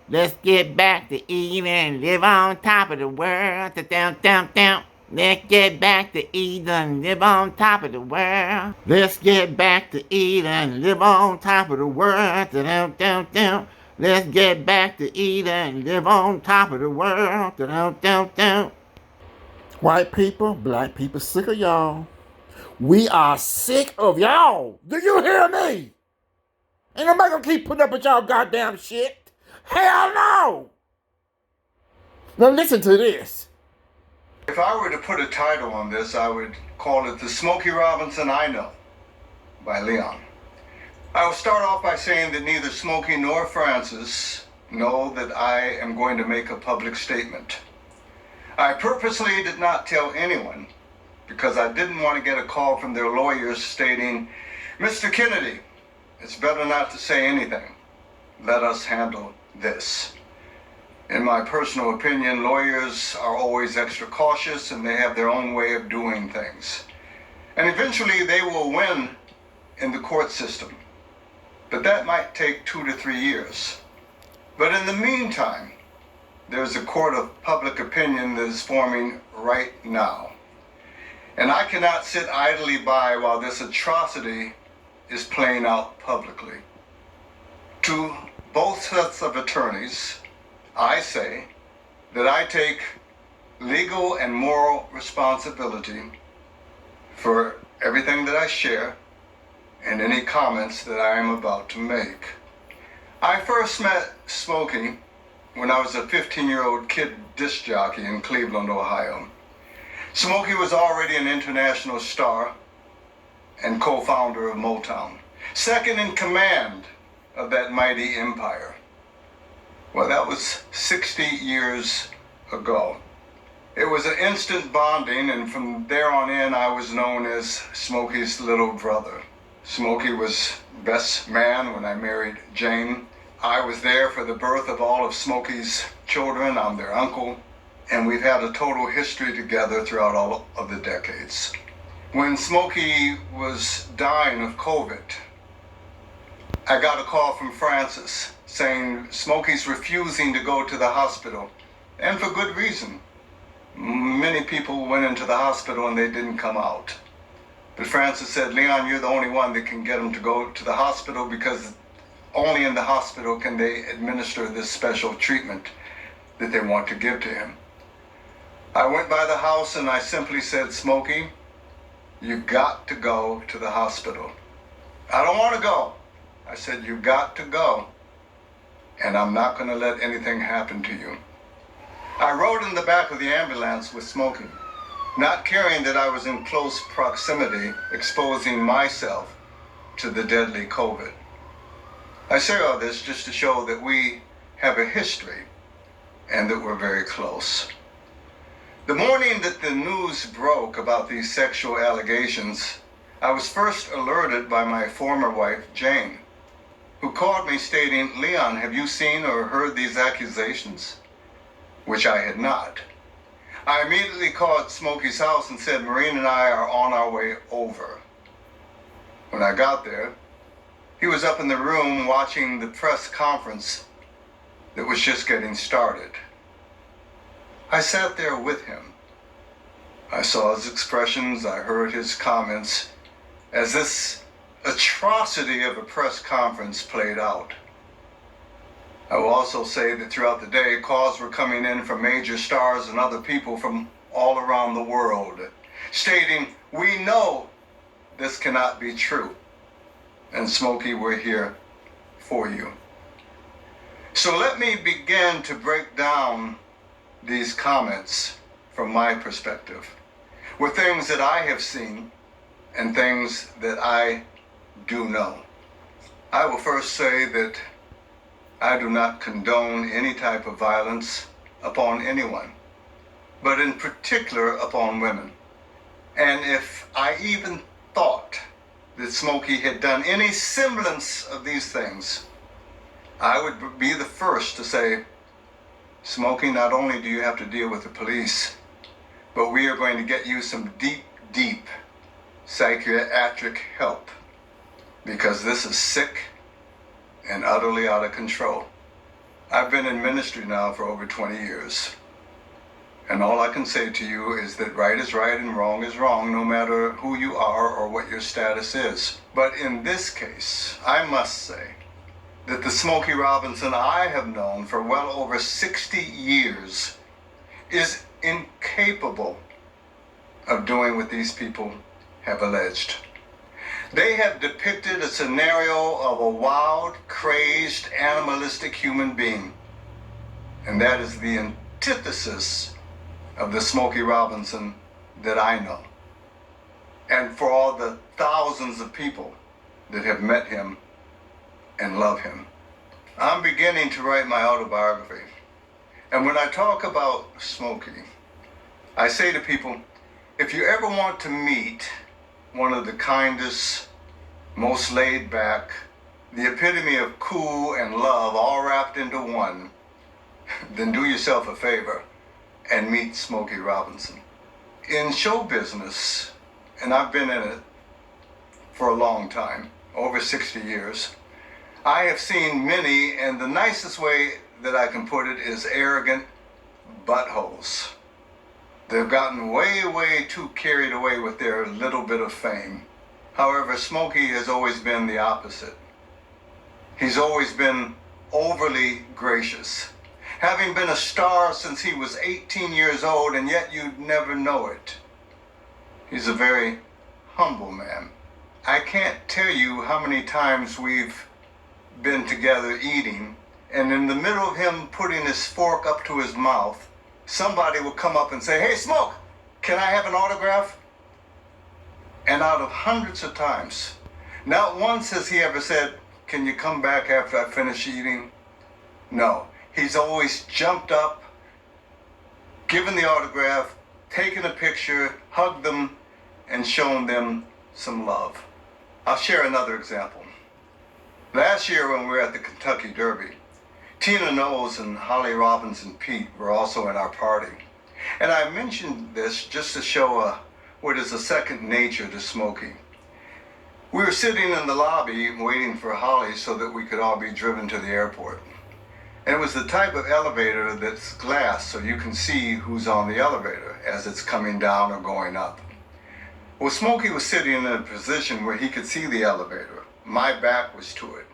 Let's get back to Eden and live on top of the world. Down, down, down. Let's get back to Eden and live on top of the world. Let's get back to Eden and live on top of the world. Down, down, down. Let's get back to Eden and live on top of the world. Down, down, down. White people, black people, sick of y'all. We are sick of y'all. Do you hear me? Ain't nobody gonna keep putting up with y'all goddamn shit. Hell no! Now listen to this. If I were to put a title on this, I would call it The Smokey Robinson I Know by Leon. I will start off by saying that neither Smokey nor Francis know that I am going to make a public statement. I purposely did not tell anyone because I didn't want to get a call from their lawyers stating, "Mr. Kennedy, it's better not to say anything. Let us handle this." In my personal opinion, lawyers are always extra cautious and they have their own way of doing things. And eventually they will win in the court system. But that might take 2 to 3 years. But in the meantime, there's a court of public opinion that is forming right now. And I cannot sit idly by while this atrocity is playing out publicly. To both sets of attorneys, I say that I take legal and moral responsibility for everything that I share and any comments that I am about to make. I first met Smokey when I was a 15-year-old kid disc jockey in Cleveland, Ohio. Smokey was already an international star and co-founder of Motown, second in command of that mighty empire. Well, that was 60 years ago. It was an instant bonding, and from there on in, I was known as Smokey's little brother. Smokey was best man when I married Jane. I was there for the birth of all of Smokey's children. I'm their uncle, and we've had a total history together throughout all of the decades. When Smokey was dying of COVID, I got a call from Francis saying Smokey's refusing to go to the hospital, and for good reason. Many people went into the hospital and they didn't come out. But Francis said, "Leon, you're the only one that can get him to go to the hospital because only in the hospital can they administer this special treatment that they want to give to him." I went by the house and I simply said, "Smokey, you've got to go to the hospital." "I don't want to go." I said, "You've got to go, and I'm not going to let anything happen to you." I rode in the back of the ambulance with Smokey, not caring that I was in close proximity, exposing myself to the deadly COVID. I say all this just to show that we have a history and that we're very close. The morning that the news broke about these sexual allegations, I was first alerted by my former wife, Jane, who called me stating, "Leon, have you seen or heard these accusations?" Which I had not. I immediately called Smokey's house and said, "Maureen and I are on our way over." When I got there, he was up in the room watching the press conference that was just getting started. I sat there with him. I saw his expressions, I heard his comments as this atrocity of a press conference played out. I will also say that throughout the day, calls were coming in from major stars and other people from all around the world, stating, "We know this cannot be true. And Smokey, we're here for you." So let me begin to break down these comments from my perspective, with things that I have seen and things that I do know. I will first say that I do not condone any type of violence upon anyone, but in particular upon women. And if I even thought that Smokey had done any semblance of these things, I would be the first to say, "Smokey, not only do you have to deal with the police, but we are going to get you some deep, deep psychiatric help, because this is sick and utterly out of control." I I've been in ministry now for over 20 years. And all I can say to you is that right is right and wrong is wrong, no matter who you are or what your status is. But in this case, I must say that the Smokey Robinson I have known for well over 60 years is incapable of doing what these people have alleged. They have depicted a scenario of a wild, crazed, animalistic human being. And that is the antithesis of the Smokey Robinson that I know. And for all the thousands of people that have met him and love him. I'm beginning to write my autobiography. And when I talk about Smokey, I say to people, if you ever want to meet one of the kindest, most laid back, the epitome of cool and love all wrapped into one, then do yourself a favor and meet Smokey Robinson. In show business, and I've been in it for a long time, over 60 years, I have seen many, and the nicest way that I can put it is arrogant buttholes. They've gotten way, way too carried away with their little bit of fame. However, Smokey has always been the opposite. He's always been overly gracious. Having been a star since he was 18 years old, and yet you'd never know it. He's a very humble man. I can't tell you how many times we've been together eating, and in the middle of him putting his fork up to his mouth, somebody will come up and say, "Hey, Smoke, can I have an autograph?" And out of hundreds of times, not once has he ever said, "Can you come back after I finish eating?" No. He's always jumped up, given the autograph, taken a picture, hugged them, and shown them some love. I'll share another example. Last year when we were at the Kentucky Derby, Tina Knowles and Holly Robinson Pete were also in our party. And I mentioned this just to show what is a second nature to Smokey. We were sitting in the lobby waiting for Holly so that we could all be driven to the airport. And it was the type of elevator that's glass, so you can see who's on the elevator as it's coming down or going up. Well, Smokey was sitting in a position where he could see the elevator. My back was to it.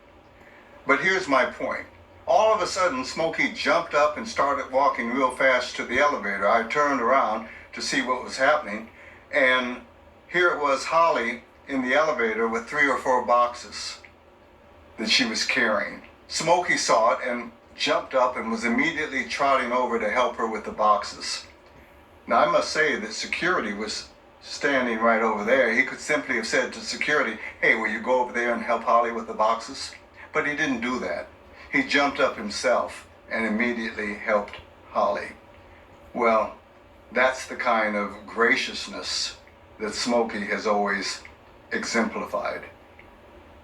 But here's my point. All of a sudden, Smokey jumped up and started walking real fast to the elevator. I turned around to see what was happening, and here it was Holly in the elevator with 3 or 4 boxes that she was carrying. Smokey saw it and jumped up and was immediately trotting over to help her with the boxes. Now, I must say that security was standing right over there. He could simply have said to security, "Hey, will you go over there and help Holly with the boxes?" But he didn't do that. He jumped up himself and immediately helped Holly. Well, that's the kind of graciousness that Smokey has always exemplified.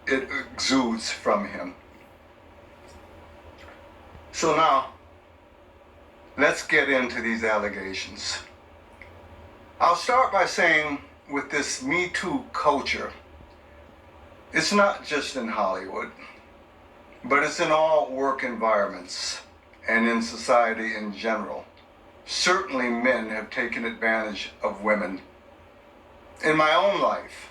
It exudes from him. So now, let's get into these allegations. I'll start by saying with this Me Too culture, it's not just in Hollywood, but it's in all work environments and in society in general. Certainly men have taken advantage of women. In my own life,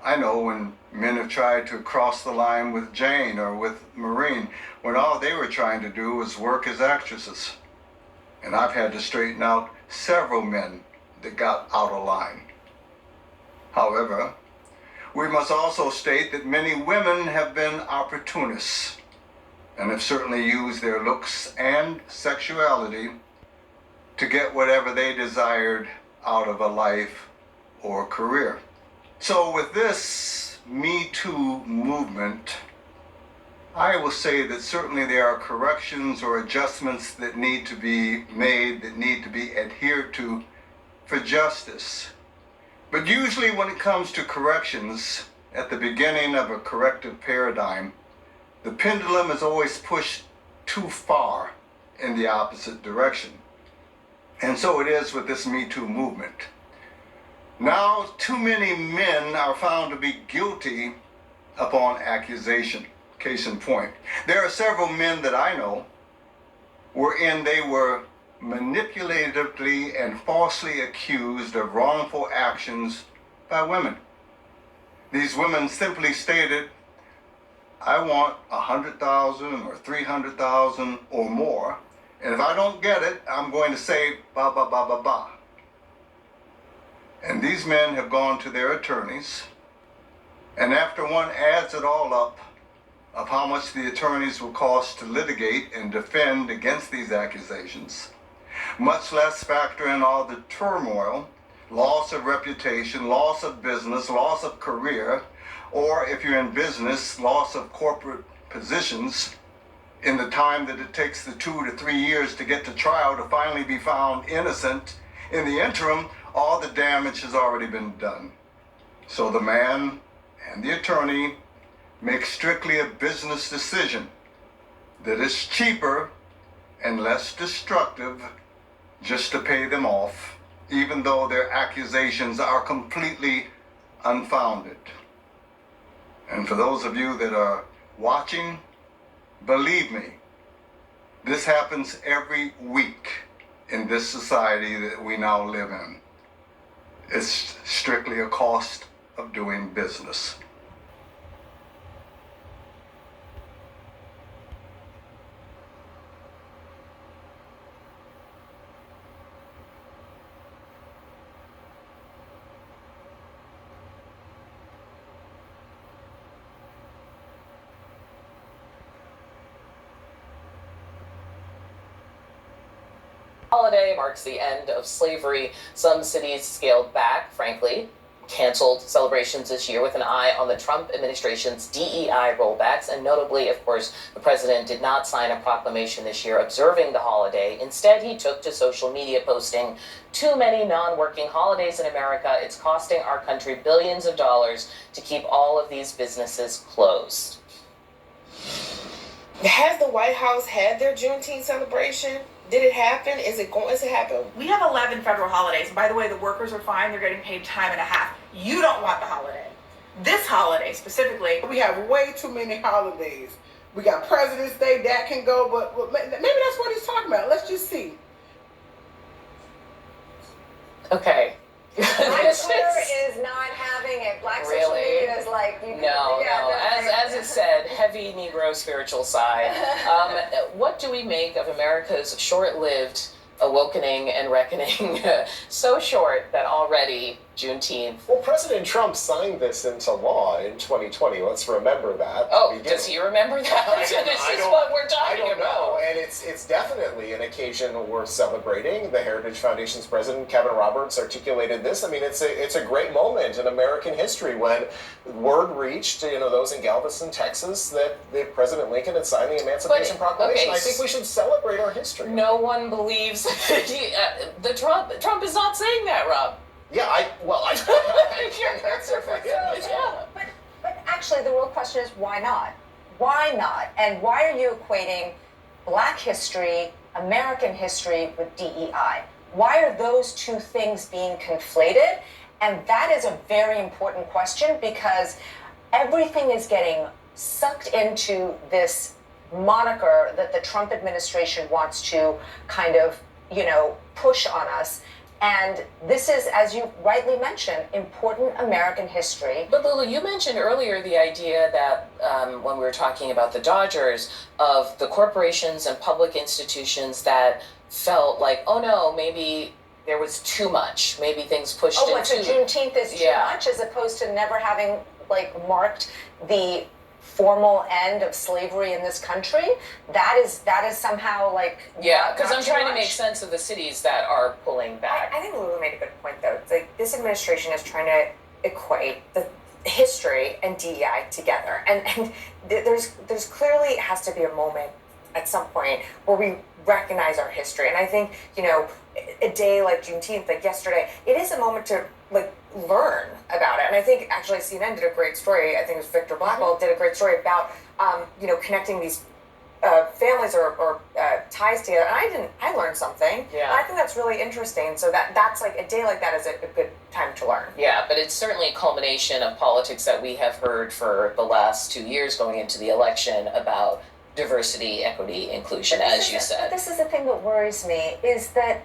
I know when men have tried to cross the line with Jane or with Maureen, when all they were trying to do was work as actresses. And I've had to straighten out several men that got out of line. However, we must also state that many women have been opportunists and have certainly used their looks and sexuality to get whatever they desired out of a life or career. So with this Me Too movement, I will say that certainly there are corrections or adjustments that need to be made, that need to be adhered to for justice. But usually when it comes to corrections, at the beginning of a corrective paradigm, the pendulum is always pushed too far in the opposite direction. And so it is with this Me Too movement. Now, too many men are found to be guilty upon accusation. Case in point, there are several men that I know wherein they were manipulatively and falsely accused of wrongful actions by women. These women simply stated, I want 100,000 or 300,000 or more, and if I don't get it, I'm going to say ba ba ba ba ba. And these men have gone to their attorneys, and after one adds it all up of how much the attorneys will cost to litigate and defend against these accusations, much less factor in all the turmoil, loss of reputation, loss of business, loss of career, or if you're in business, loss of corporate positions in the time that it takes the 2 to 3 years to get to trial to finally be found innocent. In the interim, all the damage has already been done. So the man and the attorney make strictly a business decision that is cheaper and less destructive just to pay them off, even though their accusations are completely unfounded. And for those of you that are watching, believe me, this happens every week in this society that we now live in. It's strictly a cost of doing business. Holiday marks the end of slavery. Some cities scaled back, frankly, canceled celebrations this year with an eye on the Trump administration's DEI rollbacks. And notably, of course, the president did not sign a proclamation this year observing the holiday. Instead, he took to social media posting, too many non-working holidays in America. It's costing our country billions of dollars to keep all of these businesses closed. Has the White House had their Juneteenth celebration? Did it happen? Is it going to happen? We have 11 federal holidays. And by the way, the workers are fine. They're getting paid time and a half. You don't want the holiday. This holiday specifically. We have way too many holidays. We got President's Day, that can go, but maybe that's what he's talking about. Let's just see. Okay. My Twitter is not having it. Black social media is like, you can, no. As it said, heavy Negro spiritual side. What do we make of America's short-lived awakening and reckoning? So short that already Juneteenth. Well, President Trump signed this into law in 2020. Let's remember that. Oh, does he remember that? This is what we're talking about. I don't know, and it's definitely an occasion worth celebrating. The Heritage Foundation's president, Kevin Roberts, articulated this. I mean, it's a great moment in American history when word reached, those in Galveston, Texas, that President Lincoln had signed the Emancipation Proclamation. I think we should celebrate our history. No one believes Trump is not saying that, Rob. Yeah, I can't answer for him. Yeah. But actually, the real question is, why not? Why not? And why are you equating Black history, American history with DEI? Why are those two things being conflated? And that is a very important question because everything is getting sucked into this moniker that the Trump administration wants to kind of, push on us. And this is, as you rightly mentioned, important American history. But Lulu, you mentioned earlier the idea that when we were talking about the Dodgers, of the corporations and public institutions that felt like, oh no, maybe there was too much. Maybe things pushed into... Oh, so Juneteenth is too much as opposed to never having, marked the formal end of slavery in this country? That is somehow Yeah, because I'm trying to make sense of the cities that are pulling back. I think Lulu made a good point, though. It's like this administration is trying to equate the history and DEI together, and there's clearly has to be a moment at some point where we recognize our history. And I think a day like Juneteenth, like yesterday, it is a moment to learn about it. And I think actually CNN did a great story. I think it was Victor Blackwell did a great story about connecting these families or ties together. And I learned something. Yeah. And I think that's really interesting. So that's like a day like that is a good time to learn. Yeah, but it's certainly a culmination of politics that we have heard for the last 2 years going into the election about diversity, equity, inclusion, But as you But said. this is the thing that worries me is that,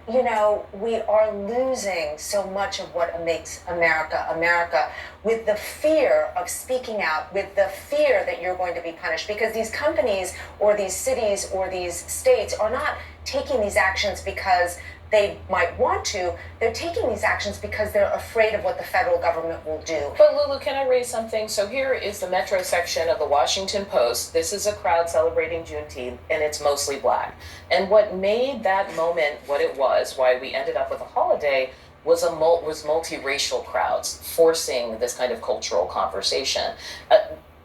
we are losing so much of what makes America America with the fear of speaking out, with the fear that you're going to be punished because these companies or these cities or these states are not taking these actions because they might want to. They're taking these actions because they're afraid of what the federal government will do. But Lulu, can I raise something? So here is the Metro section of the Washington Post. This is a crowd celebrating Juneteenth, and it's mostly black. And what made that moment what it was, why we ended up with a holiday, was multiracial crowds forcing this kind of cultural conversation.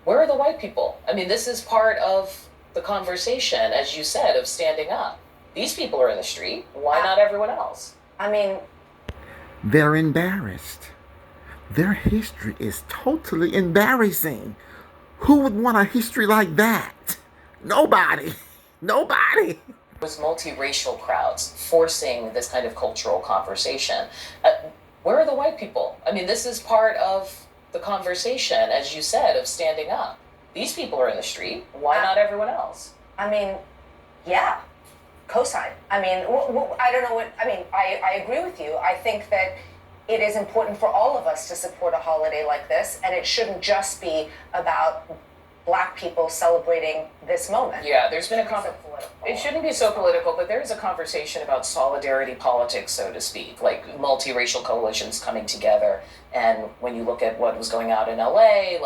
Where are the white people? I mean, this is part of the conversation, as you said, of standing up. These people are in the street. Why not everyone else? I mean, They're embarrassed. Their history is totally embarrassing. Who would want a history like that? Nobody. Nobody. It was multiracial crowds forcing this kind of cultural conversation. Where are the white people? I mean, this is part of the conversation, as you said, of standing up. These people are in the street. Why not everyone else? I mean, yeah, cosign. I mean, I don't know what, I agree with you. I think that it is important for all of us to support a holiday like this, and it shouldn't just be about black people celebrating this moment. Yeah, there's been it shouldn't be so political, but there is a conversation about solidarity politics, so to speak, like multiracial coalitions coming together. And when you look at what was going on in LA, like